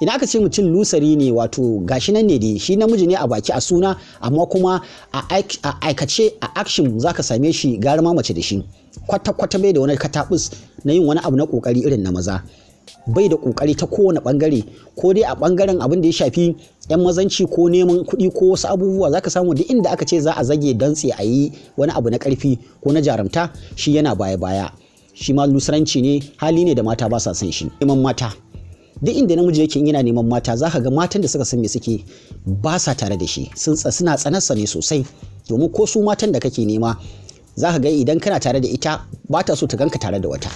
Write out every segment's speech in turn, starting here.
Idan aka ce mutum lusari ne, wato gashi nan ne dai shi namiji ne a baki a suna, amma kuma a aikace a action zaka same shi gara ma mace da shi. Kwata-kwata bai da wani katabus na yin wani abu na kokari irin na maza. Bai da kokari ta kowane bangare, ko dai a bangaren abin da ya shafi yan mazanci ko neman kuɗi ko wasu abubuwa, zaka samu duk inda aka ce za a zage dantse a yi wani abu na karfi ko na jarumta, shi yana baya-baya. Shi ma lusaranci ne, hali ne da mata ba sa son shi. Neman mata, duk inda namiji yake yana neman mata, zaka ga matan da suka san me suke ba sa tare da shi, suna tsanarsa ne sosai. Domin ko su matan da kake nema, zaka ga idan kana tare da ita ba ta so ta ganka tare da wata.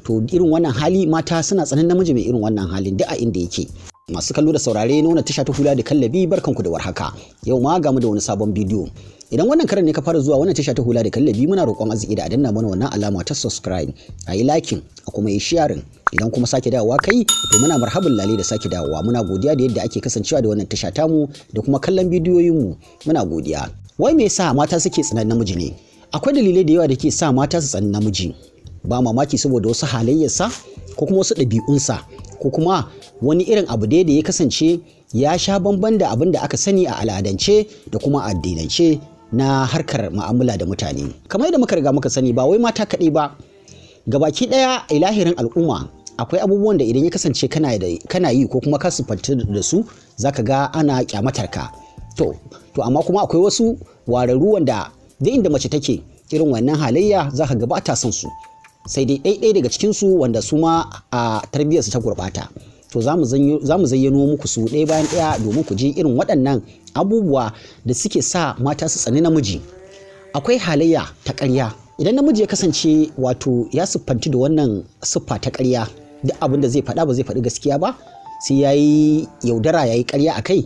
To irin wannan hali, mata suna tsanan namiji mai irin wannan halin duk a inda yake. Masu kallo da saurare na wannan tasha ta Hula da Kallabi, barkanku da warhaka. Yau ma ga mu da wani sabon bidiyo. Idan wannan karan ne ka fara zuwa wannan tasha ta Hula da Kallabi, muna roƙon arziki da a danna mana wannan alama ta subscribe, a yi liking, a kuma yi sharing. Idan kuma sake dawowa kai, to muna marhaban lale da sake dawowa. Muna godiya da yadda ake kasancewa da wannan tasha tamu da kuma kallon bidiyoyinmu. Muna godiya. Wai me yasa mata suke tsanan namiji ne? Akwai dalilai da yawa da ke sa mata su tsani namiji. Ba mamaki saboda wasu halayyarsa ko kuma wasu ɗabi'unsa, ko kuma wani irin abu da ya kasance ya sha bamban da abin da aka sani a al'adance da kuma addinance na harkar mu'amala da mutane. Kamar yadda muka riga muka sani, ba wai mata kaɗai ba, gabaki ɗaya a lahirin al'umma akwai abubuwan da idan ya kasance kana yi ko kuma ka siffanta da su, zaka ga ana kyamatar ka. To amma kuma akwai wasu wararru wanda duk inda mace take irin wannan halayya zaka ga ba ta son su, sai dai ɗaiɗai daga cikin su wanda su ma a tarbiyyar su ta gurɓata. To za mu zayyano muku su ɗaya bayan ɗaya domin ku ji irin waɗannan abubuwa da suke sa mata su tsani namiji. Akwai halayya ta ƙarya. Idan namiji ya kasance wato ya siffanci da wannan siffa ta ƙarya, duk abin da zai faɗa ba zai faɗi gaskiya ba, sai ya yi yaudara, ya yi ƙarya a kai.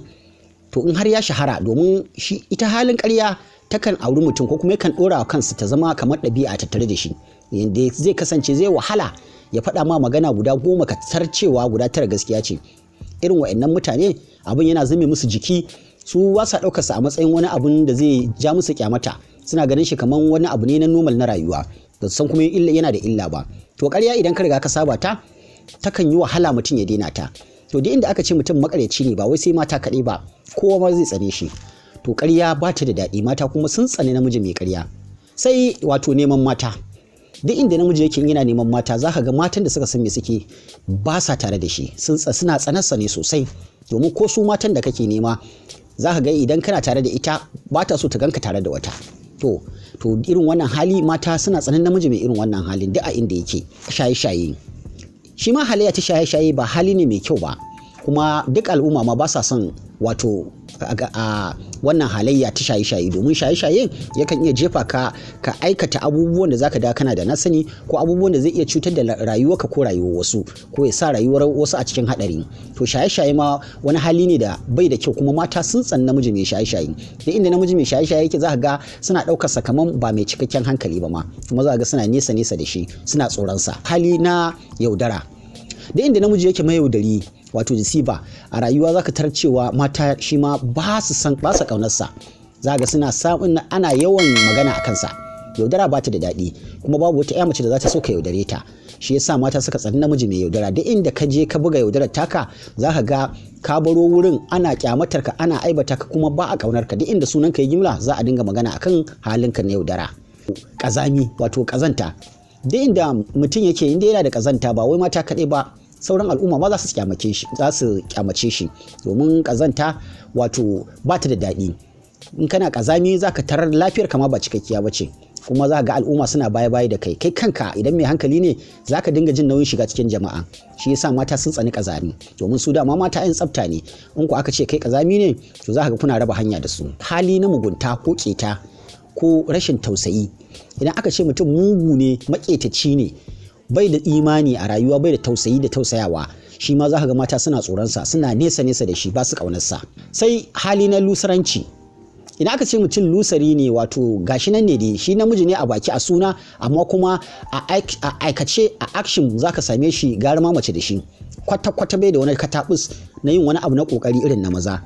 To in har ya shahara, domin shi ita halin ƙarya takan auri mutum ko kuma yakan ɗora wa kansa ta zama kamar ɗabi'a tattare da shi, yadda zai kasance zai wahala ya faɗa ma magana guda 10 ka cewa guda 9 gaskiya ce. Irin wa'annan mutane abin yana zame musu jiki, su ba sa ɗaukar sa a matsayin wani abun da zai ja musu kyamata, suna ganin shi kamar wani abu ne na normal na rayuwa, ba san kuma yana da illa ba. To ƙarya idan ka riga ka saba ta, takan yi wahala mutum ya daina ta. To duk inda aka ce mutum makaryaci ne, ba wai sai mata kaɗai ba, kowa ma zai tsane shi. To ƙarya ba ta da daɗi, mata kuma sun tsane namiji mai ƙarya. Sai wato neman mata, duk inda namiji yake yana neman mata, zaka ga matan da suka san me suke ba sa tare da shi, suna tsanarsa ne sosai. Domin ko su matan da kake nema, zaka ga idan kana tare da ita ba ta so ta ganka tare da wata. To irin wannan hali, mata suna tsanan namiji mai irin wannan halin duk a inda yake. Shaye-shaye, shi ma halayya ta shaye-shaye ba hali ne mai kyau ba, kuma duk al'umma ma ba sa son wato a wannan halayya ta shaye-shaye, domin shaye-shaye yakan iya jefa ka aikata abubuwan da zaka da kana da na sani, ko abubuwan da zai iya cutar da rayuwarka ko rayuwar wasu, ko ya sa rayuwar wasu a cikin hadari. To shaye-shaye ma wani hali ne da bai da kyau, kuma mata sun tsan namiji mai shaye-shaye. Duk inda namiji mai shaye-shaye yake, zaka ga suna daukar sa kaman ba mai cikakken hankali ba ma, kuma zaka ga suna nesa da shi, suna tsoron sa. Hali na yaudara, duk inda namiji yake mai yaudari, wato deceiver, a rayuwa zaka tarar cewa mata shi ma ba su kaunarsa. Zaka suna samun ana yawan magana a kansa. Yaudara ba ta da daɗi, kuma babu wata ƴa mace da za ta so ka yaudare ta. Shi yasa mata suka tsani namiji mai yaudara. Duk inda ka je ka buga yaudarar taka, zaka ga ka baro wurin ana kyamatar ka, ana aibata ka, kuma ba a kaunar ka. Duk inda sunan ka ya jimla, za a dinga magana akan halinka na yaudara. Kazami, wato kazanta, duk inda mutum yake, inda yana da kazanta, ba wai mata kaɗai ba, sauran al'umma ma za su kyamace shi, domin kazanta wato ba ta da daɗi. In kana kazami, za ka tarar lafiyar kama ba cikakkiya ba ce, kuma za ga al'umma suna baya da kai kanka idan mai hankali ne, za ka dinga jin nauyin shiga cikin jama'a. Shi yasa mata sun tsani kazami, domin su dama mata 'yan tsafta ne. In ku aka ce kai kazami ne, to za ka ga kuna raba hanya da su. Hali na mugunta ko keta ko rashin tausayi, idan aka ce mutum mugu ne, maƙetaci ne, bai da imani a rayuwa, bai da tausayi da tausayawa, shi ma za ka ga mata suna tsoronsa, suna nesa da shi, ba su ƙaunarsa. Sai hali na lusaranci, idan aka ce mutum lusari ne, wato gashi nan ne dai shi namiji ne a baki a suna, amma kuma a aikace a action zaka same shi gara ma mace da shi. Kwata-kwata bai da wani katabus na yin wani abu na kokari irin na maza.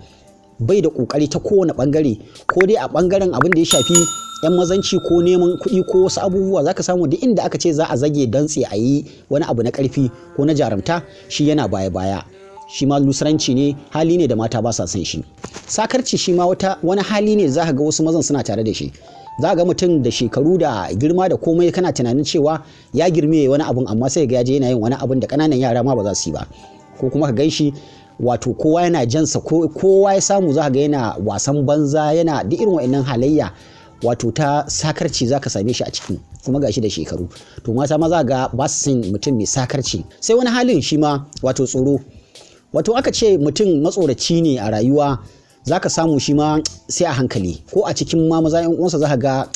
Bai da kokari ta kowane bangare, ko dai a bangaren abin da ya shafi yan mazanci ko neman kuɗi ko wasu abubuwa, zaka samu duk inda aka ce za a zage dantse a yi wani abu na ƙarfi ko na jarumta, shi yana baya-baya. shi ma lusaranci ne, hali ne da mata ba sa son shi. Sakarci shi ma wani hali ne za ka ga wasu mazan suna tare da shi. Za ga mutum da shekaru da girma da komai kana tunanin cewa ya girme wani abun, amma sai ga ya je yana yin wani abun da ƙananan yara ma ba za su yi ba. Ko kuma ka gan shi wato kowa yana jansa, kowa ya samu za ka ga yana wasan banza, yana duk irin wa'annan halayya wato ta sakarci za ka same shi a ciki, kuma gashi da shekaru. To mata ma za ga ba su son mutum mai sakarci. Sai wani halin shi ma wato tsoro. Wato aka ce mutum matsoraci ne a rayuwa, za ka samu shi ma sai a hankali. Ko a cikin ma maza 'yan uwansa za ka ga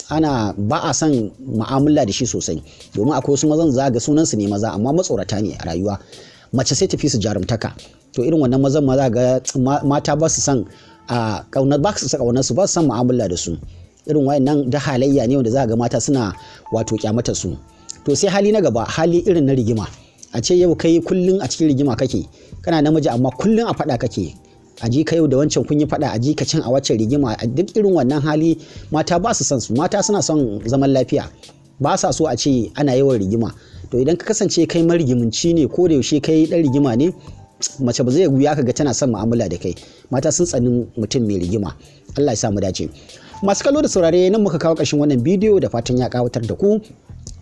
ba a son mu'amala da shi sosai, domin akwai wasu mazan za ga sunansu ne maza amma matsorata ne a rayuwa. Mace sai tafi su jarumtaka. To irin wannan mazan ma za ga mata ba su son ba su son mu'amala da su. Irin wayannan da halayya ne wanda za ga mata suna wato kyamata su. To sai hali na gaba, hali irin na rigima. A ce yau kai kullun a cikin rigima kake, kana namiji amma kullun a faɗa kake. A ji ka yau da wancan kun yi faɗa, a ji ka cin a waccan rigima. Duk irin wannan hali mata ba su son su. Mata suna son zaman lafiya, ba sa so a ce ana yawan rigima. To idan ka kasance kai marigiminci ne, ko da yaushe kai dan rigima ne, mace ba zai wuya ka ga tana son mu'amala da kai. Mata sun tsani mutum mai rigima. Allah ya sa mu dace. Masu kallo da saurare, nan muka kawo ƙarshen wannan bidiyo, da fatan ya kawatar da ku.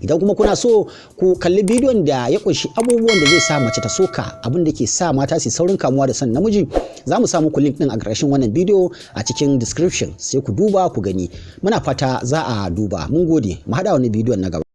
Idan kuma kuna so ku kalli bidiyon da ya kunshi abubuwan da zai sa mace ta soka, abin da ke sa mata su saurin kamuwa da son namiji, za mu sa muku link din a ƙarshen wannan bidiyo a cikin description, sai ku duba ku gani. Muna fata za a duba. Mun gode, mu haɗa wani bidiyon na gaba.